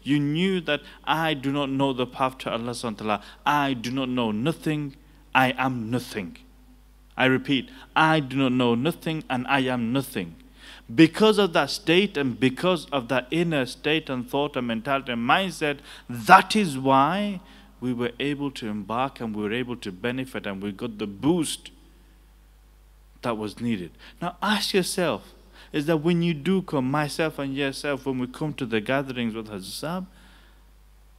You knew that I do not know the path to Allah subhanahu wa ta'ala. I do not know nothing. I am nothing. I repeat, I do not know nothing and I am nothing. Because of that state and because of that inner state and thought and mentality and mindset, that is why we were able to embark and we were able to benefit and we got the boost that was needed. Now ask yourself, is that when you do come, myself and yourself, when we come to the gatherings with Hazrat,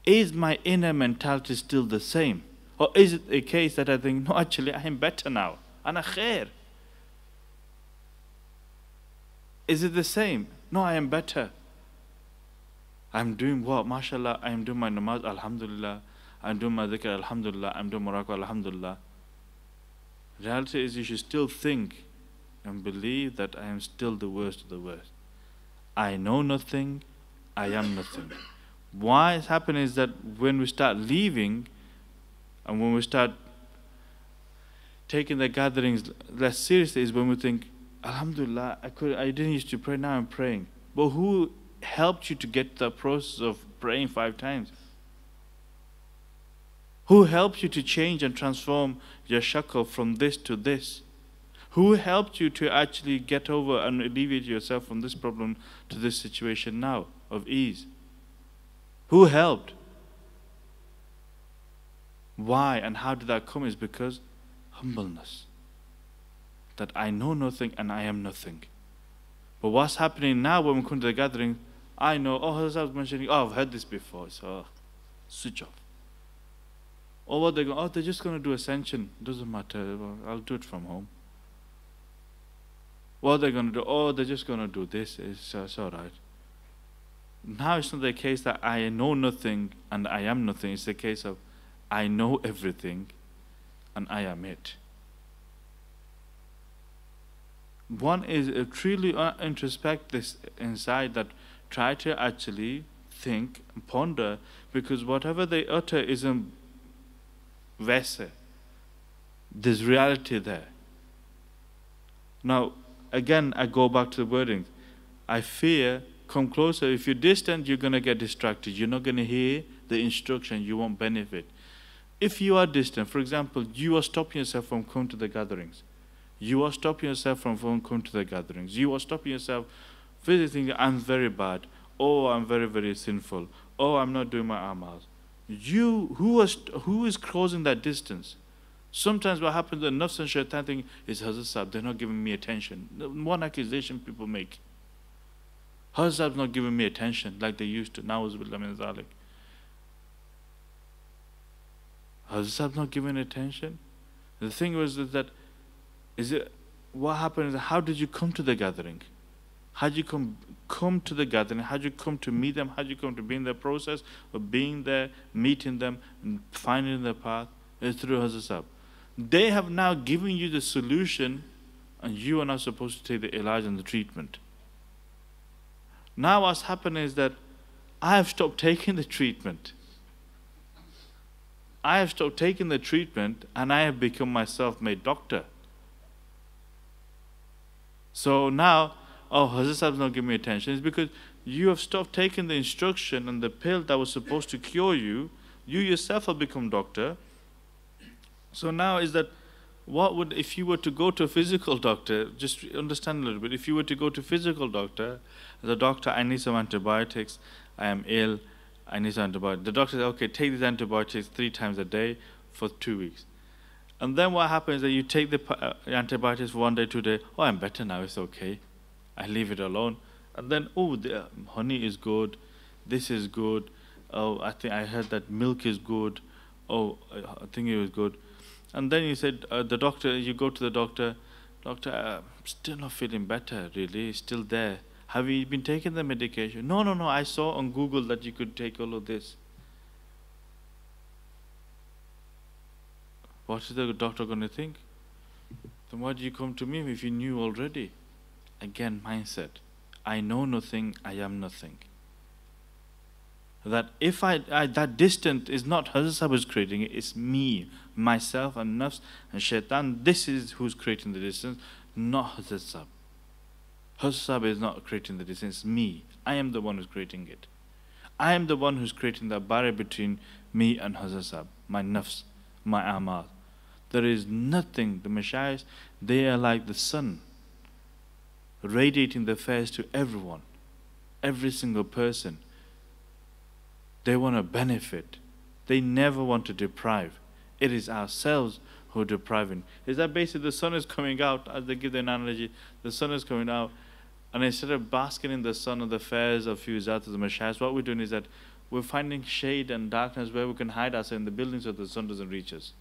is my inner mentality still the same? Or is it a case that I think, no, actually I am better now? Ana khair. Is it the same? No, I am better. I'm doing what? MashaAllah, I am doing my namaz, alhamdulillah. I'm doing my dhikr, alhamdulillah. I'm doing muraqabah, alhamdulillah. Reality is you should still think and believe that I am still the worst of the worst. I know nothing, I am nothing. Why it's happening is that when we start leaving and when we start taking the gatherings less seriously is when we think, alhamdulillah, I didn't used to pray, now I'm praying. But who helped you to get the process of praying 5 times? Who helped you to change and transform your shakl from this to this? Who helped you to actually get over and alleviate yourself from this problem to this situation now of ease? Who helped? Why and how did that come? Is because humbleness. That I know nothing and I am nothing. But what's happening now when we come to the gathering, I know, oh, as I was mentioning, oh, I've heard this before, so switch off. Or what they're going, oh, they're just going to do ascension. Doesn't matter, I'll do it from home. What they're going to do, oh, they're just going to do this, it's all right. Now it's not the case that I know nothing and I am nothing. It's the case of I know everything and I am it. One is truly introspect this inside, that try to actually think and ponder, because whatever they utter isn't vese. There's reality there. Now, again, I go back to the wording. I fear, come closer. If you're distant, you're going to get distracted. You're not going to hear the instruction. You won't benefit. If you are distant, for example, you are stopping yourself from coming to the gatherings. You are stopping yourself from coming to the gatherings. You are stopping yourself visiting, I'm very bad. Oh, I'm very, very sinful. Oh, I'm not doing my amals. Who is causing that distance? Sometimes what happens, the nafs and shaitan think is Hazrat Sahib, they're not giving me attention. One accusation people make. Hazrat Sahib's not giving me attention like they used to. Now is billah min zalik. Hazrat Sahib's not giving attention. The thing was that what happened is, how did you come to the gathering? How did you come to the gathering? How did you come to meet them? How did you come to be in the process of being there, meeting them, and finding the path? It's through Hazrat Sahib. They have now given you the solution, and you are not supposed to take the ilaj and the treatment. Now what's happened is that I have stopped taking the treatment. I have stopped taking the treatment, and I have become my self-made doctor. So now, oh, Hazrat Sahib's not giving me attention. It's because you have stopped taking the instruction and the pill that was supposed to cure you. You yourself have become doctor. So now is that, if you were to go to a physical doctor, just understand a little bit, if you were to go to a physical doctor, the doctor, I need some antibiotics, I am ill, I need some antibiotics. The doctor says, okay, take these antibiotics 3 times a day for 2 weeks. And then what happens is that you take the antibiotics for 1 day, 2 days, oh, I'm better now, it's okay. I leave it alone. And then, oh, the honey is good, this is good, oh, I heard that milk is good, oh, I think it was good. And then you said, you go to the doctor, I'm still not feeling better, really, still there. Have you been taking the medication? No, I saw on Google that you could take all of this. What is the doctor going to think? Then why did you come to me if you knew already? Again, mindset. I know nothing, I am nothing. That if that distance is not Hazrat Sahib who's creating it, it's me, myself and nafs and shaitan. This is who's creating the distance, not Hazrat Sahib. Hazrat Sahib is not creating the distance, it's me. I am the one who's creating it. I am the one who's creating the barrier between me and Hazrat Sahib, my nafs, my amal. There is nothing. The Mashayikhs, they are like the sun, radiating the fairs to everyone, every single person. They want to benefit. They never want to deprive. It is ourselves who are depriving. Is that basically the sun is coming out, as they give the analogy, the sun is coming out, and instead of basking in the sun of the fairs of fuzat of the Mashayikhs, what we're doing is that we're finding shade and darkness where we can hide ourselves in the buildings so the sun doesn't reach us.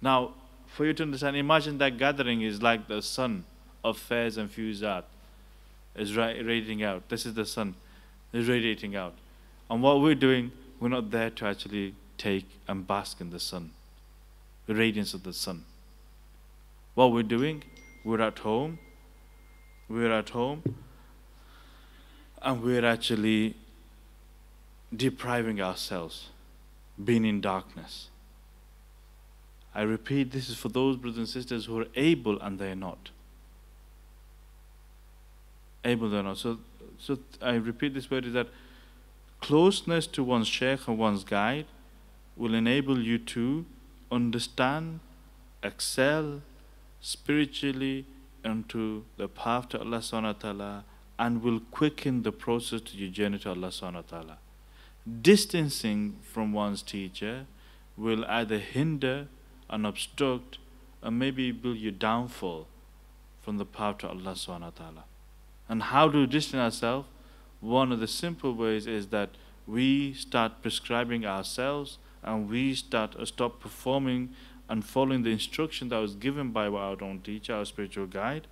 Now, for you to understand, imagine that gathering is like the sun of fairs and fuzat is radiating out. This is the sun, is radiating out. And what we're doing, we're not there to actually take and bask in the sun, the radiance of the sun. What we're doing, we're at home, and we're actually depriving ourselves, being in darkness. I repeat, this is for those brothers and sisters who are able and they are not. Able or not. So I repeat this word is that closeness to one's sheikh and one's guide will enable you to understand, excel spiritually into the path to Allah subhanahu wa ta'ala, and will quicken the process to your journey to Allah subhanahu wa ta'ala. Distancing from one's teacher will either hinder and obstruct or maybe build your downfall from the path to Allah subhanahu wa ta'ala. And how do we distance ourselves? One of the simple ways is that we start prescribing ourselves and we stop performing and following the instruction that was given by our own teacher, our spiritual guide.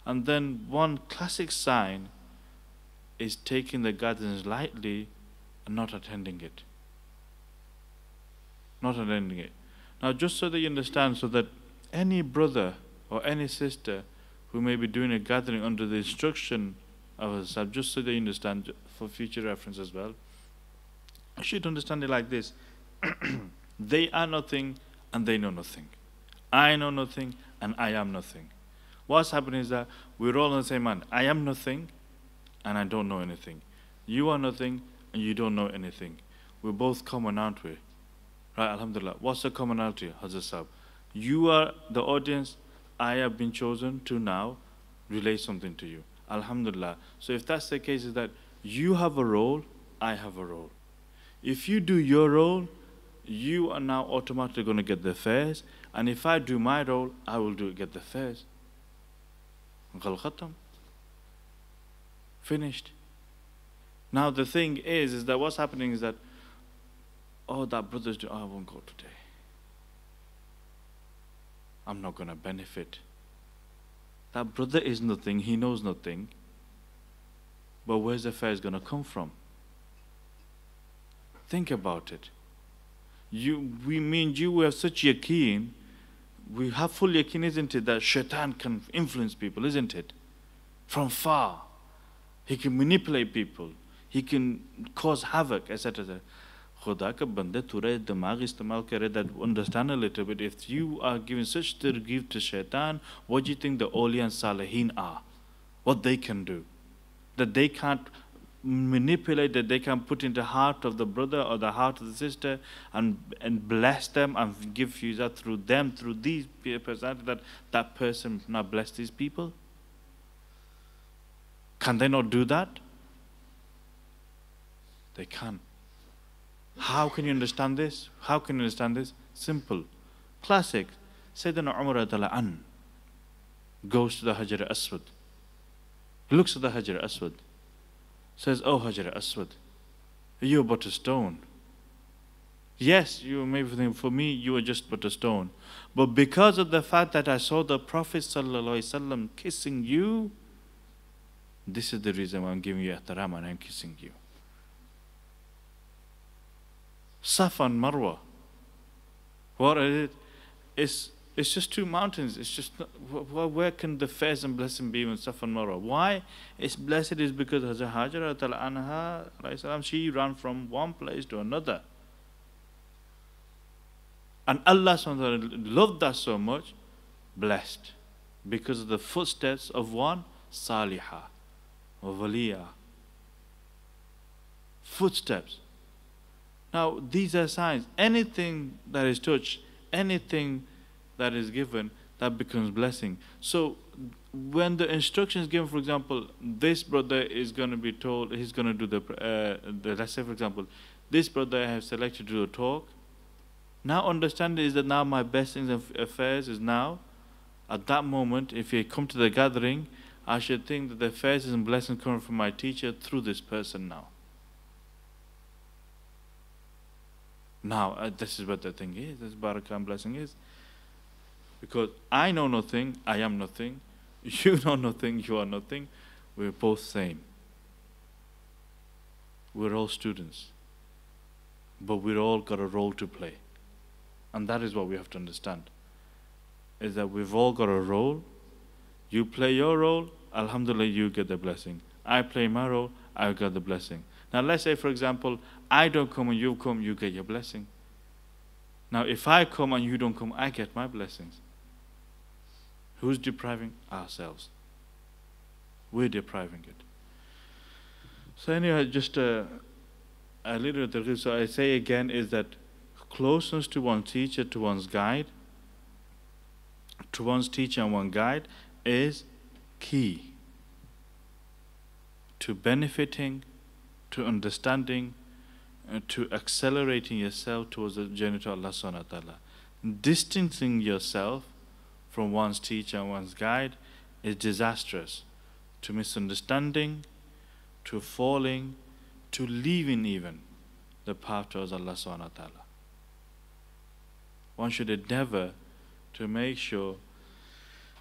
And then one classic sign is taking the guidance lightly and not attending it. Not attending it. Now, just so that you understand, so that any brother or any sister who may be doing a gathering under the instruction of a sahib, just so that you understand, for future reference as well, you should understand it like this. They are nothing and they know nothing. I know nothing and I am nothing. What's happening is that we're all on the same man. I am nothing and I don't know anything. You are nothing and you don't know anything. We're both common, aren't we? Right, alhamdulillah. What's the commonality, Hazrat Sahib? You are the audience. I have been chosen to now relay something to you. Alhamdulillah. So if that's the case, is that you have a role, I have a role. If you do your role, you are now automatically going to get the fares. And if I do my role, I will get the fares. Finished. Now the thing is that what's happening is that, oh, that brother's doing, oh, I won't go today. I'm not going to benefit. That brother is nothing, he knows nothing. But where's the fares going to come from? Think about it. We have such yaqeen, we have full yaqeen, isn't it, that shaitan can influence people, isn't it? From far. He can manipulate people. He can cause havoc, etc. Khuda ka bande ture dimag istemal kare, that understand a little bit. If you are giving such targheeb to shaitan, what do you think the awliya and salihin are? What they can do? That they can't manipulate, that they can put in the heart of the brother or the heart of the sister and bless them and give you that through them, through these personalities, that person not bless these people? Can they not do that? They can. How can you understand this? How can you understand this? Simple. Classic. Sayyidina Umar radhiyallahu anhu goes to the Hajar Aswad. He looks at the Hajar Aswad. Says, oh Hajar Aswad, you're but a stone. Yes, you may think, for me, you are just but a stone. But because of the fact that I saw the Prophet ﷺ kissing you, this is the reason why I'm giving you ihtaram and I'm kissing you. Safa and Marwa. What is it? It's just two mountains. It's just where can the fares and blessing be in Safa and Marwa? Why it's blessed is because Hazrat Hajar anha, she ran from one place to another. And Allah loved that so much, blessed, because of the footsteps of one Salihah, or Waliya, footsteps. Now, these are signs. Anything that is touched, anything that is given, that becomes blessing. So, when the instruction is given, for example, this brother is going to be told, he's going to do let's say, for example, this brother I have selected to do a talk. Now, understand is that now my blessings and affairs is now, at that moment, if you come to the gathering, I should think that the affairs and blessings coming from my teacher through this person now. Now, this is what the thing is, this barakah and blessing is. Because I know nothing, I am nothing. You know nothing, you are nothing. We're both same. We're all students. But we've all got a role to play. And that is what we have to understand. Is that we've all got a role. You play your role, alhamdulillah, you get the blessing. I play my role, I got the blessing. Now let's say, for example, I don't come and you come, you get your blessing. Now if I come and you don't come, I get my blessings. Who's depriving? Ourselves. We're depriving it. So anyway, just a little bit. So I say again is that closeness to one's teacher, to one's guide, to one's teacher and one guide is key to benefiting, to understanding, to accelerating yourself towards the journey to Allah subhanahu wa ta'ala. Distancing yourself from one's teacher and one's guide is disastrous to misunderstanding, to falling, to leaving even the path towards Allah subhanahu wa ta'ala. One should endeavor to make sure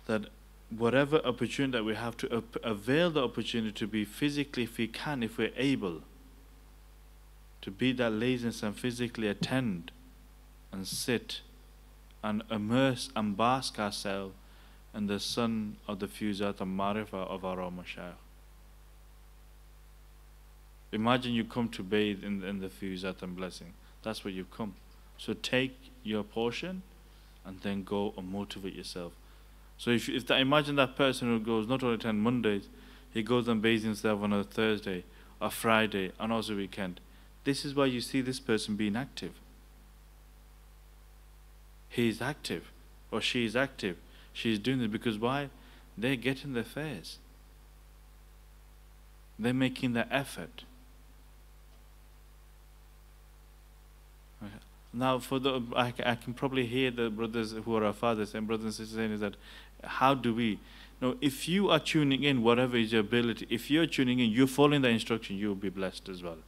that whatever opportunity that we have to avail the opportunity to be physically, if we can, if we're able, to be that laziness and physically attend and sit and immerse and bask ourselves in the sun of the fuzat and marifah of our own mashayikh. Imagine you come to bathe in the fuzat and blessing. That's where you come. So take your portion and then go and motivate yourself. So imagine that person who goes not only 10 Mondays, he goes and bathes himself on a Thursday, a Friday, and also weekend. This is why you see this person being active. He is active, or she is active. She is doing it because why? They're getting their fares. They're making the effort. Okay. Now, I can probably hear the brothers who are our fathers and brothers and sisters saying is that, how do we? No, if you are tuning in, whatever is your ability, if you're tuning in, you're following the instruction, you will be blessed as well.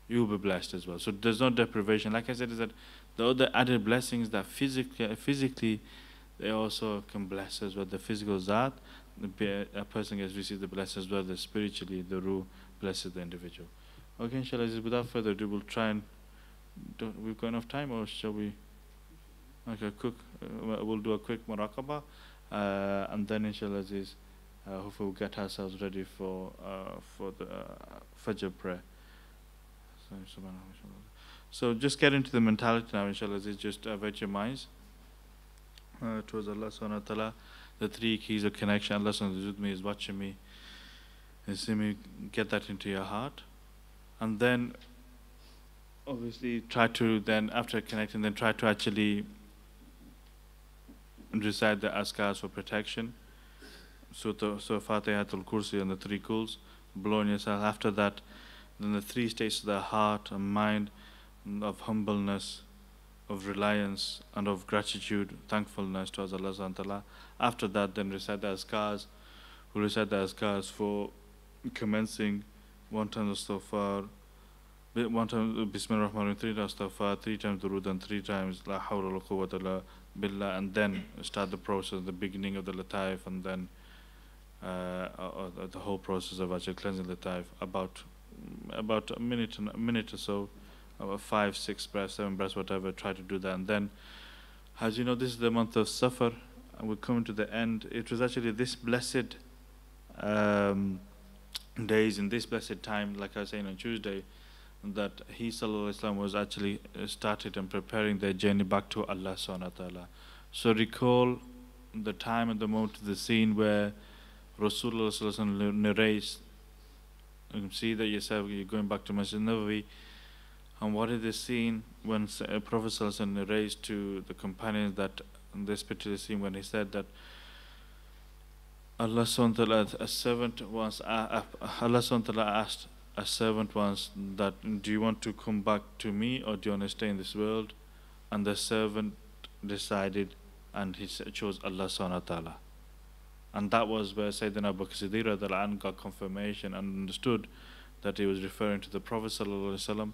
You will be blessed as well. So there's no deprivation. Like I said, is that the other added blessings that physically they also can bless as well. The physical zat, a person gets received the blessing as well. The spiritually, the ruh blesses the individual. Okay, inshallah, without further ado, we'll try and. We've got enough time, or shall we? Okay, we'll do a quick muraqabah, and then inshallah, hopefully we'll get ourselves ready for the Fajr prayer. So just get into the mentality now, inshallah, just avert your minds towards Allah subhanahu wa ta'ala. The three keys of connection, Allah subhanahu wa ta'ala is with me, is watching me, is seeing me. Get that into your heart, and then obviously try to then, after connecting, then try to actually recite the askars for protection. So Fatihatul Kursi and the three kuls, blow on yourself. After that, then the three states of the heart and mind, of humbleness, of reliance, and of gratitude, thankfulness towards Allah subhanahu wa ta'ala. After that, then recite the askars. We'll recite the askars for commencing, one time astaghfar, one time Bismillah ar-Rahman ar-Rahim, 3 times astaghfar, 3 times durood, and 3 times la hawla wa la quwwata illa billah, and then start the process, the beginning of the lataif, and then the whole process of actually cleansing the lataif, about a minute or so, about 5, 6 breaths, 7 breaths, whatever. Try to do that, and then, as you know, this is the month of Safar, and we're coming to the end. It was actually this blessed days, in this blessed time, like I was saying on Tuesday, that he Sallallahu Alaihi Wasallam was actually started and preparing their journey back to Allah Subhanahu wa Ta'ala. So recall the time and the moment, the scene where Rasulullah Sallallahu Alaihi Wasallam narrates You can see that yourself, you're going back to Masjid Nabawi. And what is the scene when Prophet Sallallahu Alaihi Wasallam raised to the companions that in this particular scene when he said that Allah SWT a servant once Allah SWT asked a servant once that do you want to come back to me or do you want to stay in this world? And the servant decided and he chose Allah SWT. And that was where Sayyidina Abu Bakr Siddiq radiallahu anhu got confirmation and understood that he was referring to the Prophet Sallallahu Alaihi Wasallam,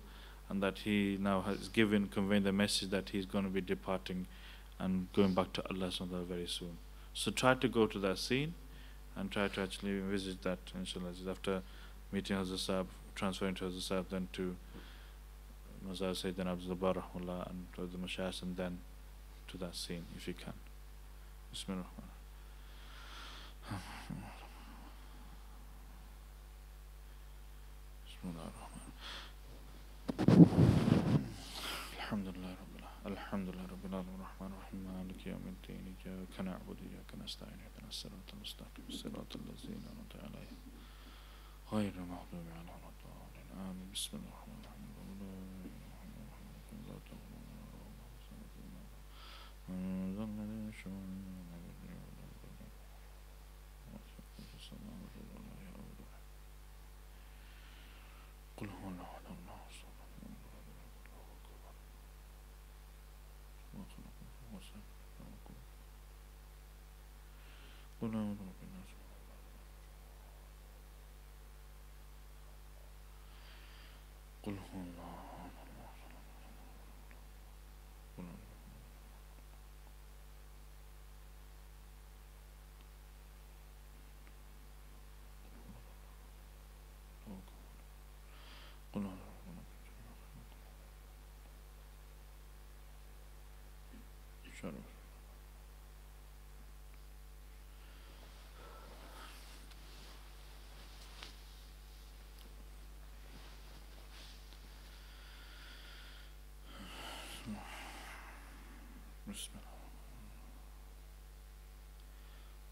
and that he now has conveying the message that he's going to be departing and going back to Allah SWT very soon. So try to go to that scene and try to actually visit that, inshallah, after meeting Hazrat Sahib, transferring to Hazrat Sahib, then to Mazar Sayyidina Abdul Jabbar Rahullah and to the Mashayikh, and then to that scene if you can. Bismillah. Bismillah. Alhamdulillah Rabbil Alamin Rahman Rahim Maliki Yawmiddin Iyyaka na'budu wa iyyaka nasta'in ihdinas siratal mustaqim siratal ladzina an'amta 'alayhim ghayril maghdubi 'alayhim waladdallin amin. Bismillahir rahmanir rahim. قل هو الله احد الله الصمد لم يلد ولم يولد ولم يكن له كفوا احد. قل اعوذ برب الناس قل هو الله احد الله الصمد قل هو شرف.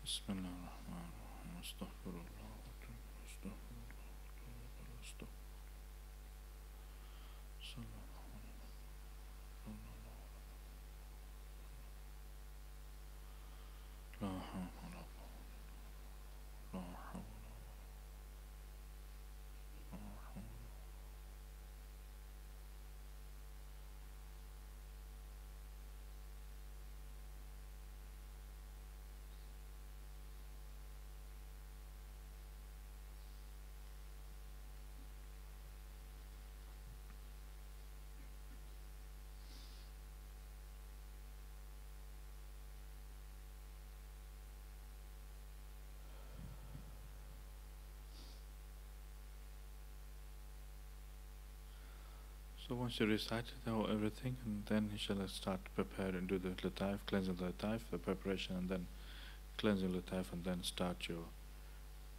بسم الله الرحمن الرحيم. استغفر الله استغفر الله استغفر صلى الله عليه وسلم. لا حول ولا قوة لا حول ولا حول. So once you recite everything, and then inshallah start to prepare and do the lataif, cleansing the lataif, the preparation, and then cleansing lataif, and then start your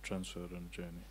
transfer and journey.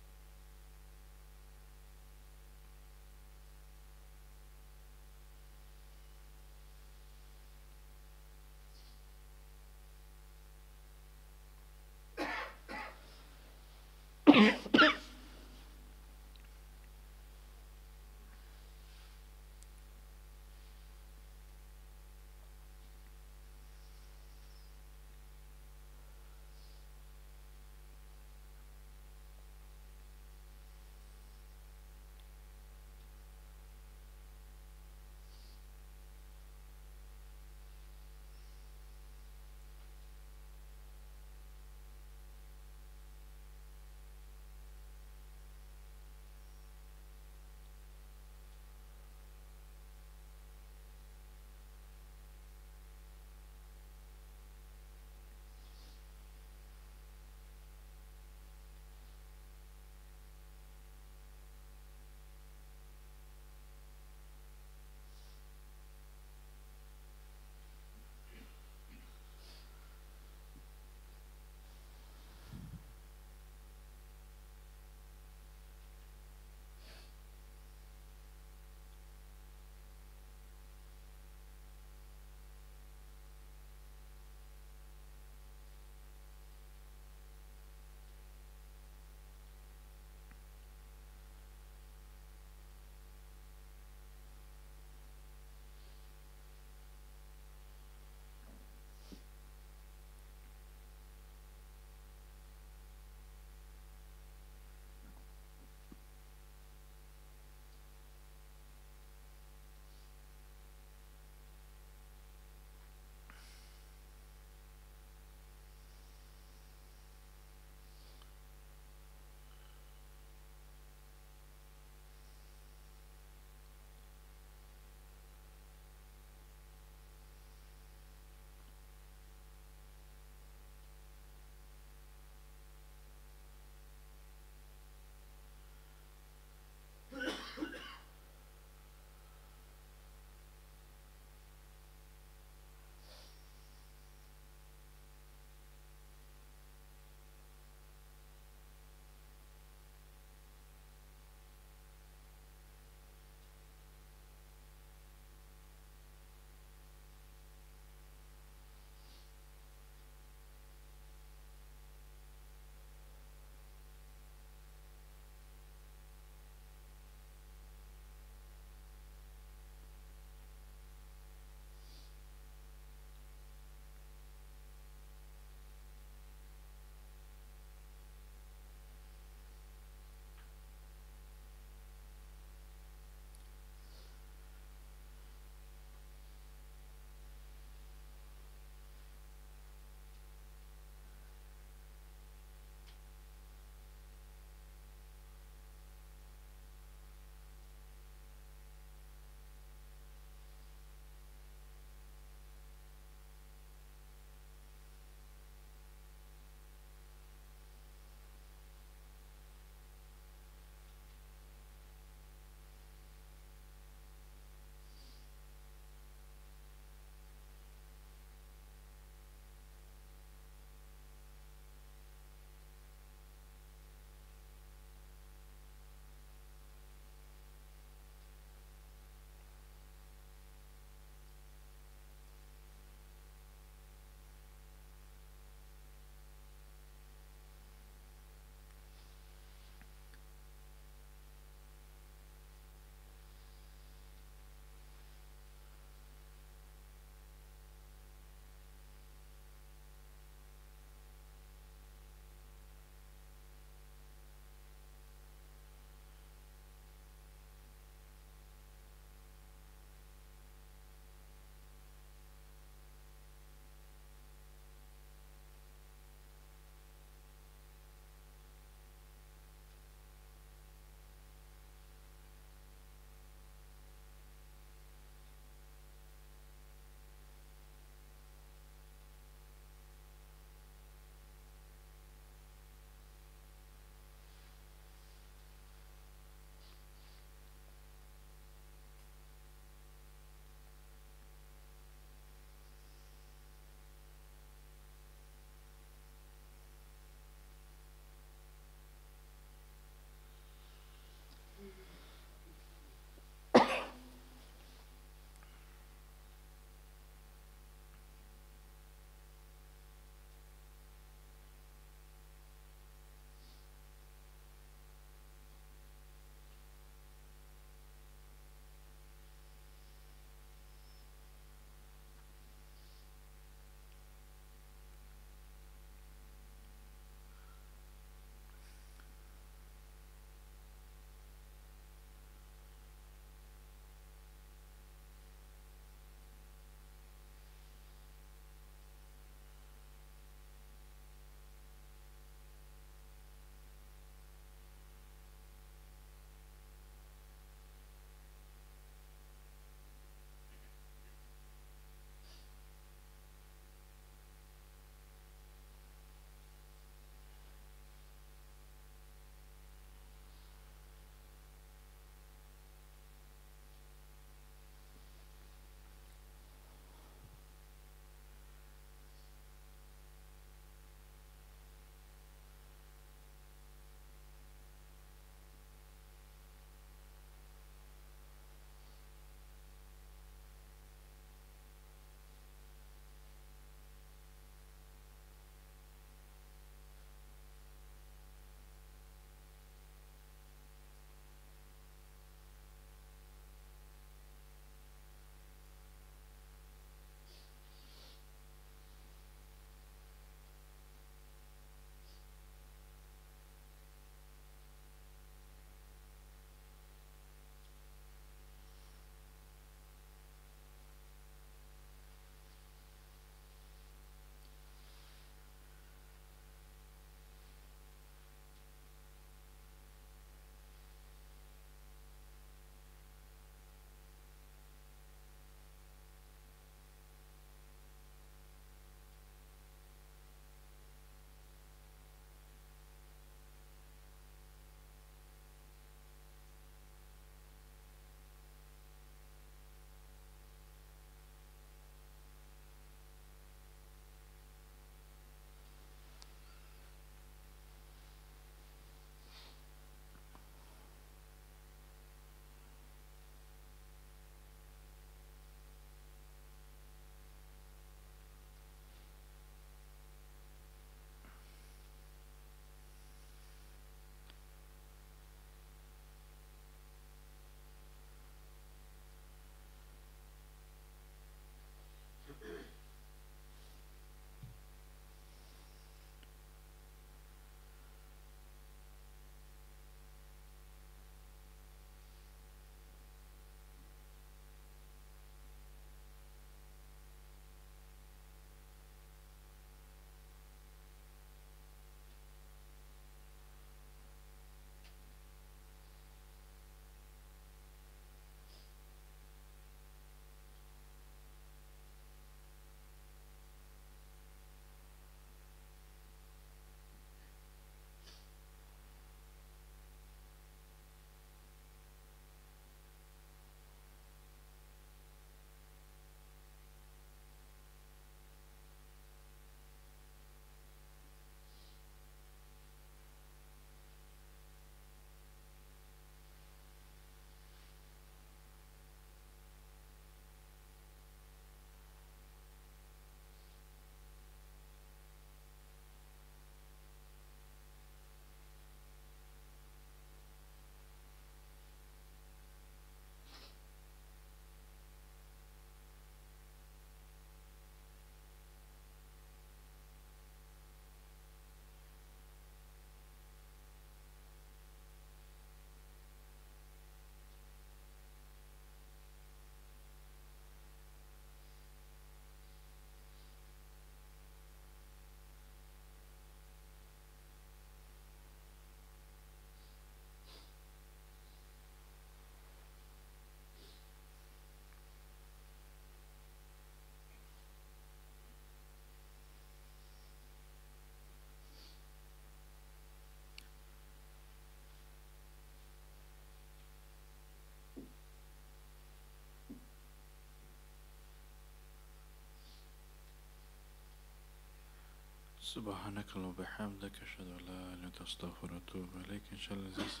سبحانك اللهم وبحمدك أشهد أن لا إله إلا أنت أستغفرك وأتوب إليك. Inshallah, this,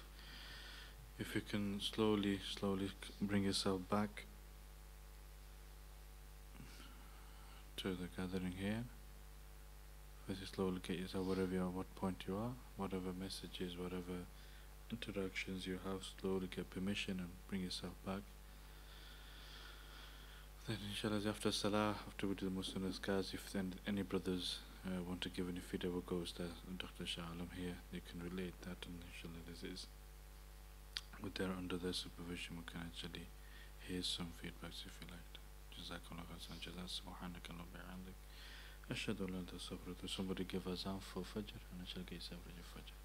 if you can slowly bring yourself back to the gathering here. As you slowly get yourself wherever you are, what point you are, whatever messages, whatever interactions you have, slowly get permission and bring yourself back. Then inshallah after Salah, after we do the Muslim Azkars, if then any brothers want to give any feedback or goes there, Dr. Shah Alam here, they can relate that, and inshallah this is, with their under their supervision, we can actually hear some feedbacks if you like. Jazakallah khairan, Subhanaka Allahumma bihamdik. Ashhadu an la ilaha illa anta astaghfiruka wa atubu ilayk. Somebody give azan for Fajr, and I shall get yourself ready for Fajr.